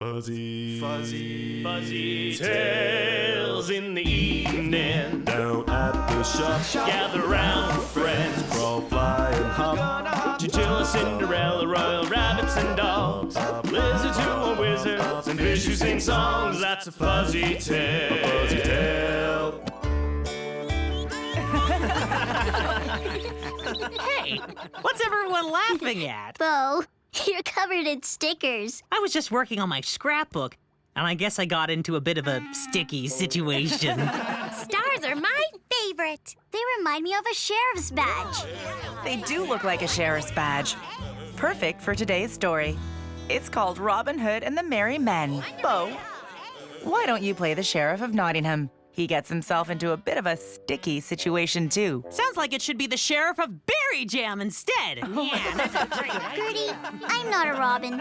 Fuzzy, fuzzy, fuzzy tales in the evening. Down at the shop, Gather round, friends. crawl, fly, and hop. Chinchilla, Cinderella, royal rabbits and dogs. Lizards who are wizards and fish who sing songs. That's a fuzzy tale. A fuzzy tale. Hey, what's everyone laughing at? Bo, you're covered in stickers. I was just working on my scrapbook, and I guess I got into a bit of a sticky situation. Stars are my favorite. They remind me of a sheriff's badge. They do look like a sheriff's badge. Perfect for today's story. It's called Robin Hood and the Merry Men. Bo, why don't you play the Sheriff of Nottingham? He gets himself into a bit of a sticky situation, too. Sounds like it should be the Sheriff of Berry Jam instead. Yeah, that's a great idea. Gertie, I'm not a robin,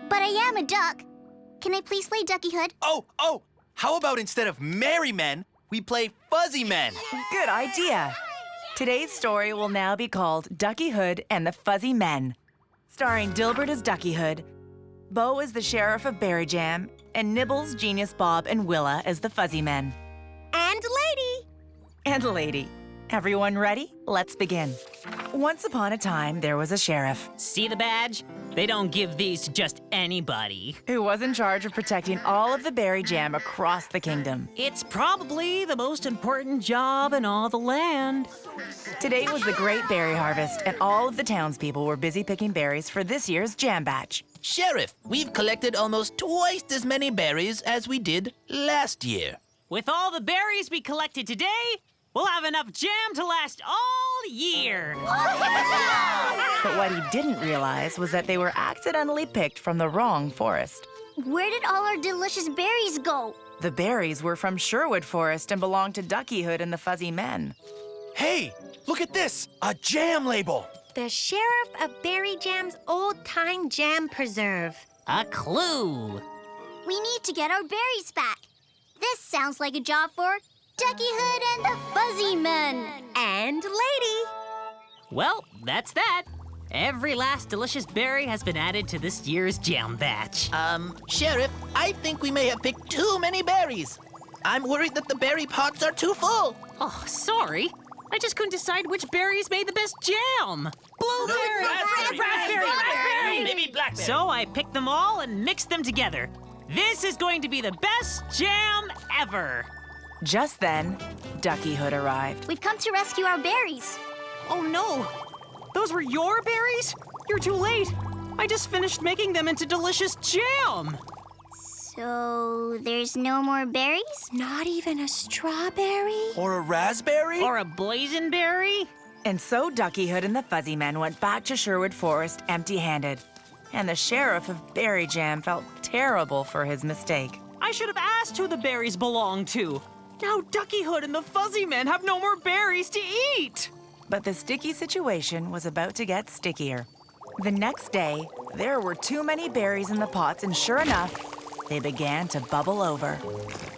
but I am a duck. Can I please play Ducky Hood? Oh, how about instead of merry men, we play fuzzy men? Good idea. Today's story will now be called Ducky Hood and the Fuzzy Men. Starring Dilbert as Ducky Hood, Bo as the Sheriff of Berry Jam, and Nibbles, Genius Bob, and Willa as the Fuzzy Men. And Lady. And Lady. Everyone ready? Let's begin. Once upon a time, there was a sheriff See the badge? They don't give these to just anybody. who was in charge of protecting all of the berry jam across the kingdom. It's probably the most important job in all the land. Today was the great berry harvest, and all of the townspeople were busy picking berries for this year's jam batch. Sheriff, we've collected almost twice as many berries as we did last year. With all the berries we collected today, we'll have enough jam to last all year. But what he didn't realize was that they were accidentally picked from the wrong forest. Where did all our delicious berries go? The berries were from Sherwood Forest and belonged to Ducky Hood and the Fuzzy Men. Hey, look at this, a jam label. The Sheriff of Berry Jam's old-time jam preserve. A clue. We need to get our berries back. This sounds like a job for Ducky Hood and the Fuzzy Men. And Lady. Well, that's that. Every last delicious berry has been added to this year's jam batch. Sheriff, I think we may have picked too many berries. I'm worried that the berry pots are too full. Oh, sorry. I just couldn't decide which berries made the best jam. Blueberry, raspberry. Maybe blackberry. So I picked them all and mixed them together. This is going to be the best jam ever. Just then, Ducky Hood arrived. We've come to rescue our berries. Oh no! Those were your berries? You're too late. I just finished making them into delicious jam. So there's no more berries? Not even a strawberry? Or a raspberry? Or a boysenberry? And so Ducky Hood and the Fuzzy Men went back to Sherwood Forest empty-handed. And the Sheriff of Berry Jam felt terrible for his mistake. I should have asked who the berries belong to. Now Ducky Hood and the Fuzzy Men have no more berries to eat. But the sticky situation was about to get stickier. The next day, there were too many berries in the pots, and sure enough, they began to bubble over.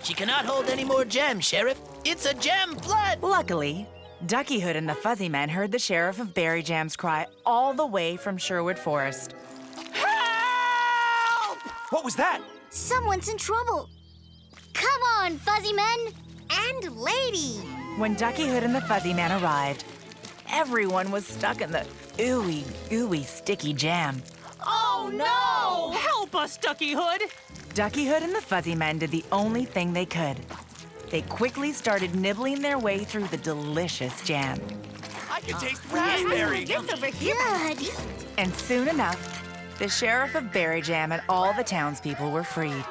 She cannot hold any more jam, Sheriff. It's a jam flood. Luckily, Ducky Hood and the Fuzzy Men heard the Sheriff of Berry Jam's cry all the way from Sherwood Forest. Help! What was that? Someone's in trouble. Come on, Fuzzy Men. And Lady. When Ducky Hood and the Fuzzy Men arrived, everyone was stuck in the ooey, gooey, sticky jam. Oh no! Help us, Ducky Hood! Ducky Hood and the Fuzzy Men did the only thing they could. They quickly started nibbling their way through the delicious jam. I can taste raspberry. It's over here. Good. And soon enough, the Sheriff of Berry Jam and all the townspeople were freed.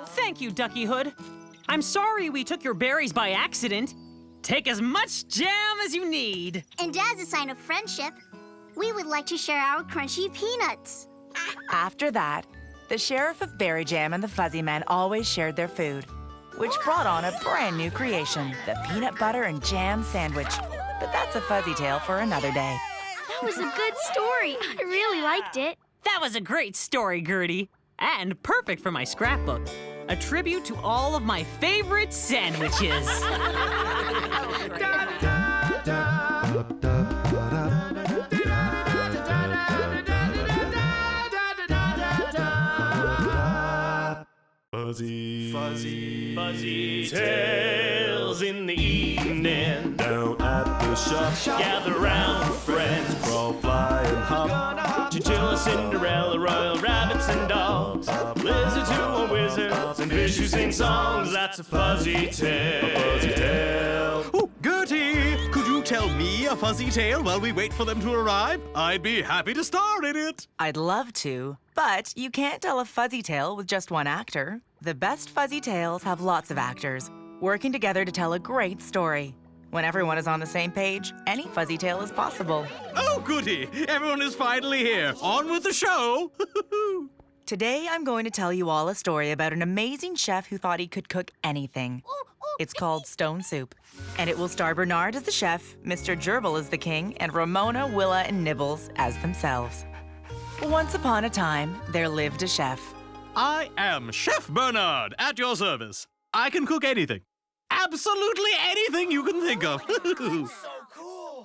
Thank you, Ducky Hood. I'm sorry we took your berries by accident. Take as much jam as you need. And as a sign of friendship, we would like to share our crunchy peanuts. After that, the Sheriff of Berry Jam and the Fuzzy Men always shared their food, which brought on a brand new creation, the peanut butter and jam sandwich. But that's a fuzzy tale for another day. That was a good story. I really liked it. That was a great story, Gertie. And perfect for my scrapbook. A tribute to all of my favorite sandwiches. fuzzy, Fuzzy tales in the evening. Down at the shop, Gather round, friends. crawl, fly, and hop. Chinchilla, Cinderella, royal rabbits and dogs. Lizards who are wizards and fish who sing songs. That's a fuzzy tale. Fuzzy tale. Oh, Gertie, could you tell me a fuzzy tale while we wait for them to arrive? I'd be happy to star in it. I'd love to, but you can't tell a fuzzy tale with just one actor. The best fuzzy tales have lots of actors, working together to tell a great story. When everyone is on the same page, any fuzzy tale is possible. Oh, goody, everyone is finally here. On with the show. Today, I'm going to tell you all a story about an amazing chef who thought he could cook anything. It's called Stone Soup, and it will star Bernard as the chef, Mr. Gerbil as the king, and Ramona, Willa, and Nibbles as themselves. Once upon a time, there lived a chef. I am Chef Bernard, at your service. I can cook anything. Absolutely anything you can think of.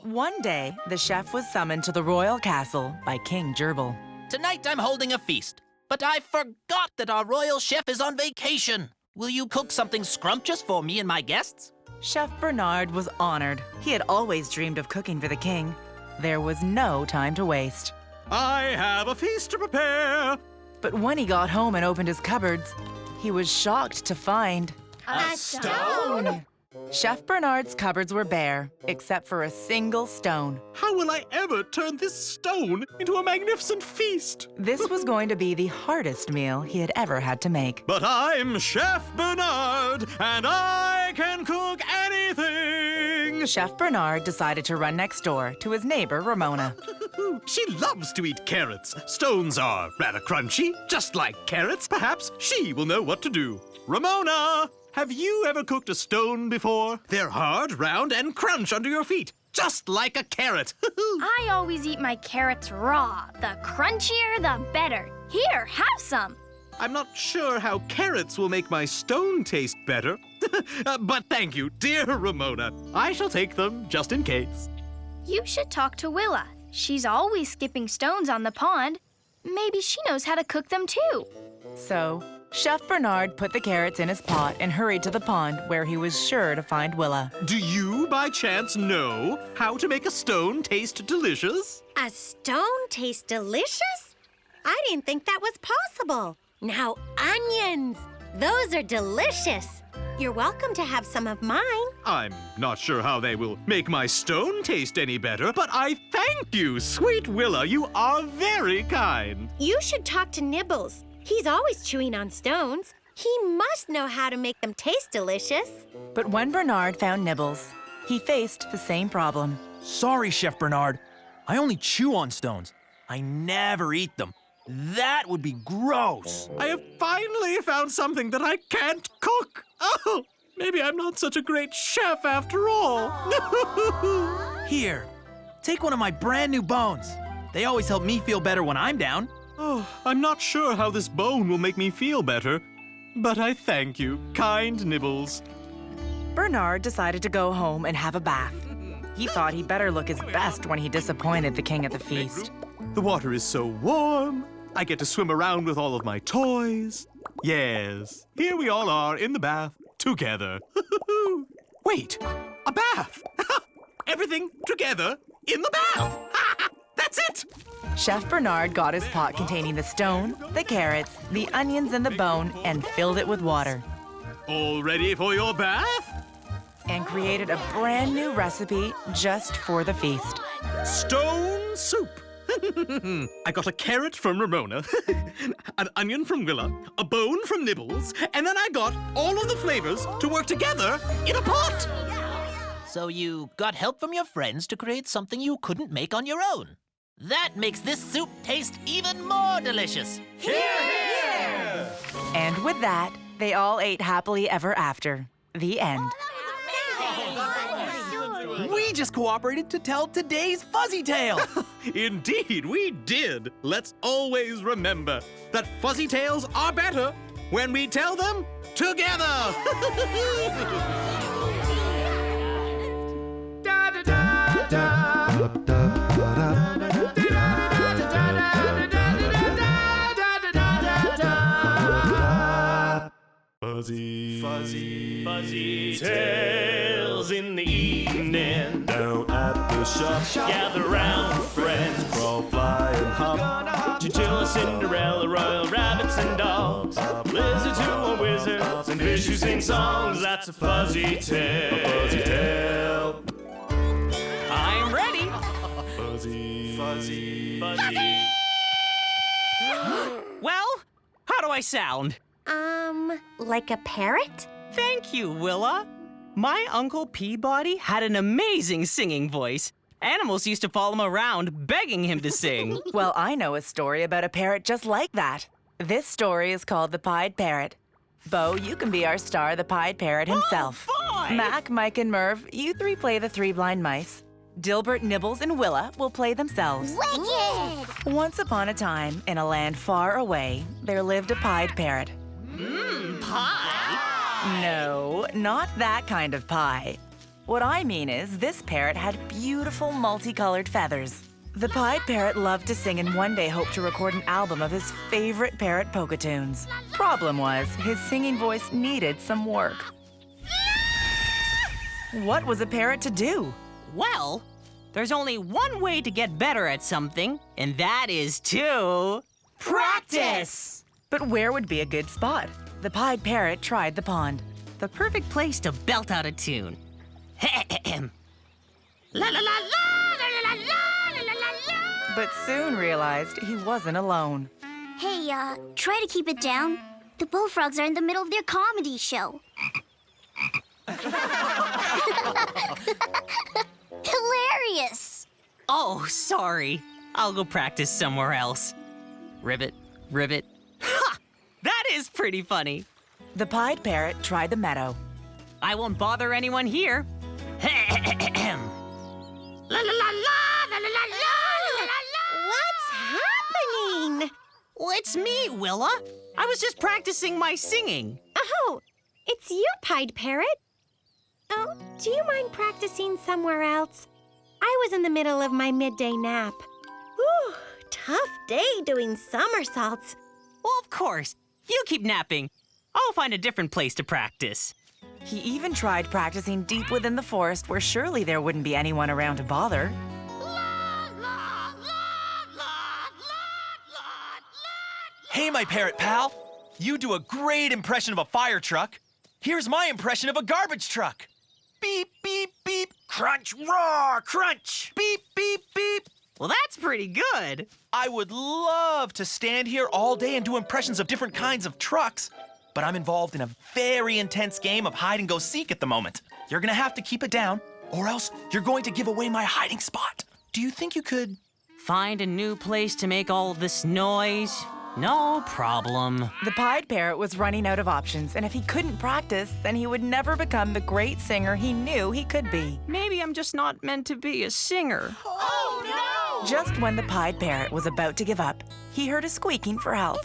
One day, the chef was summoned to the royal castle by King Gerbil. Tonight I'm holding a feast, but I forgot that our royal chef is on vacation. Will you cook something scrumptious for me and my guests? Chef Bernard was honored. He had always dreamed of cooking for the king. There was no time to waste. I have a feast to prepare. But when he got home and opened his cupboards, he was shocked to find A stone? Chef Bernard's cupboards were bare, except for a single stone. How will I ever turn this stone into a magnificent feast? This was going to be the hardest meal he had ever had to make. But I'm Chef Bernard, and I can cook anything. Chef Bernard decided to run next door to his neighbor, Ramona. She loves to eat carrots. Stones are rather crunchy, just like carrots. Perhaps she will know what to do. Ramona, have you ever cooked a stone before? They're hard, round, and crunch under your feet, just like a carrot. I always eat my carrots raw. The crunchier, the better. Here, have some. I'm not sure how carrots will make my stone taste better. But thank you, dear Ramona. I shall take them just in case. You should talk to Willa. She's always skipping stones on the pond. Maybe she knows how to cook them too. So, Chef Bernard put the carrots in his pot and hurried to the pond where he was sure to find Willa. Do you, by chance, know how to make a stone taste delicious? A stone tastes delicious? I didn't think that was possible. Now, onions. Those are delicious. You're welcome to have some of mine. I'm not sure how they will make my stone taste any better, but I thank you, sweet Willa. You are very kind. You should talk to Nibbles. He's always chewing on stones. He must know how to make them taste delicious. But when Bernard found Nibbles, he faced the same problem. Sorry, Chef Bernard. I only chew on stones. I never eat them. That would be gross. I have finally found something that I can't cook. Oh, maybe I'm not such a great chef after all. Here, take one of my brand new bones. They always help me feel better when I'm down. Oh, I'm not sure how this bone will make me feel better, but I thank you, kind Nibbles. Bernard decided to go home and have a bath. He thought he'd better look his best when he disappointed the king at the feast. The water is so warm. I get to swim around with all of my toys. Yes, here we all are in the bath together. Wait, a bath! Everything together in the bath! That's it! Chef Bernard got his pot containing the stone, the carrots, the onions, and the bone and filled it with water. All ready for your bath? And created a brand new recipe just for the feast. Stone soup. I got a carrot from Ramona, an onion from Willa, a bone from Nibbles, and then I got all of the flavors to work together in a pot. So you got help from your friends to create something you couldn't make on your own. That makes this soup taste even more delicious. And with that, they all ate happily ever after. The end. We just cooperated to tell today's fuzzy tale. Indeed, we did. Let's always remember that fuzzy tales are better when we tell them together. Fuzzy, Fuzzy tales in the evening. down at the shop. Gather round, friends. Crawl, fly, and hop. Chinchilla, Cinderella, royal rabbits and dogs. Lizards who are wizards and fish who sing songs. That's a fuzzy tale. Fuzzy tail. I'm ready. Fuzzy, Fuzzy. Well, how do I sound? Like a parrot? Thank you, Willa. My Uncle Peabody had an amazing singing voice. Animals used to follow him around, begging him to sing. Well, I know a story about a parrot just like that. This story is called The Pied Parrot. Bo, you can be our star, the Pied Parrot himself. Oh, boy! Mac, Mike, and Merv, you three play the three blind mice. Dilbert, Nibbles, and Willa will play themselves. Wicked! Once upon a time, in a land far away, there lived a pied parrot. Pie? No, not that kind of pie. What I mean is, this parrot had beautiful multicolored feathers. The Pied Parrot loved to sing and one day hoped to record an album of his favorite parrot polka tunes. Problem was, his singing voice needed some work. What was a parrot to do? Well, there's only one way to get better at something, and that is to practice. But where would be a good spot? The Pied Parrot tried the pond. The perfect place to belt out a tune. La la la la la la la la la la. But soon realized he wasn't alone. Hey, try to keep it down. The bullfrogs are in the middle of their comedy show. Hilarious! Oh, sorry. I'll go practice somewhere else. Ribbit, ribbit. Ha! That is pretty funny. The Pied Parrot tried the meadow. I won't bother anyone here. La la la la la la la la la la. What's happening? Well, it's me, Willa. I was just practicing my singing. Oh, it's you, Pied Parrot. Oh, do you mind practicing somewhere else? I was in the middle of my midday nap. Whew, tough day doing somersaults. Well, of course. You keep napping. I'll find a different place to practice. He even tried practicing deep within the forest where surely there wouldn't be anyone around to bother. Hey, my parrot pal. You do a great impression of a fire truck. Here's my impression of a garbage truck. Beep, beep, beep. Crunch, roar, crunch. Beep, beep, beep. Well, that's pretty good. I would love to stand here all day and do impressions of different kinds of trucks, but I'm involved in a very intense game of hide and go seek at the moment. You're gonna have to keep it down, or else you're going to give away my hiding spot. Do you think you could? Find a new place to make all this noise? No problem. The Pied Parrot was running out of options, and if he couldn't practice, then he would never become the great singer he knew he could be. Maybe I'm just not meant to be a singer. Oh, no! Just when the Pied Parrot was about to give up, he heard a squeaking for help.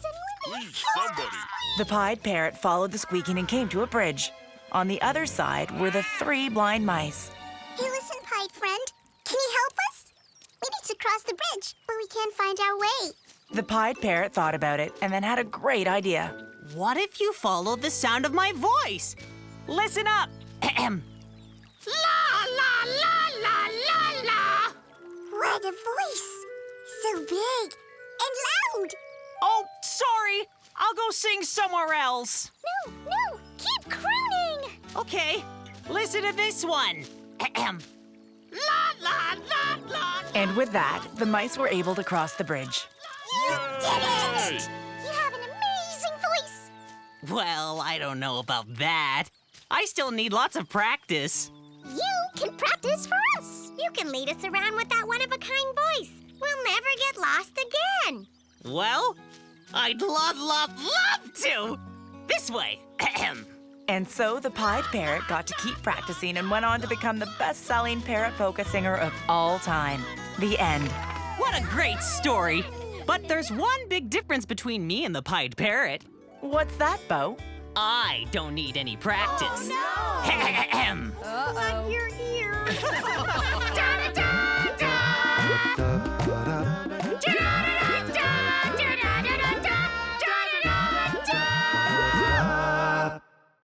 The Pied Parrot followed the squeaking and came to a bridge. On the other side were the three blind mice. Hey, listen, Pied friend. Can you help us? We need to cross the bridge, but we can't find our way. The Pied Parrot thought about it and then had a great idea. What if you followed the sound of my voice? Listen up. Ahem. La la la la la la. What a voice! So big and loud! Oh, sorry. I'll go sing somewhere else. No, keep crooning! Okay, listen to this one. Ahem. La la la la. And with that, the mice were able to cross the bridge. You did it! You have an amazing voice! Well, I don't know about that. I still need lots of practice. You can practice for us! You can lead us around with that one-of-a-kind voice. We'll never get lost again. Well, I'd love to. This way. Ahem. And so the Pied Parrot got to keep practicing and went on to become the best-selling parrot polka singer of all time. The end. What a great story. But there's one big difference between me and the Pied Parrot. What's that, Bo? I don't need any practice. Oh, no! Ahem. But you're here.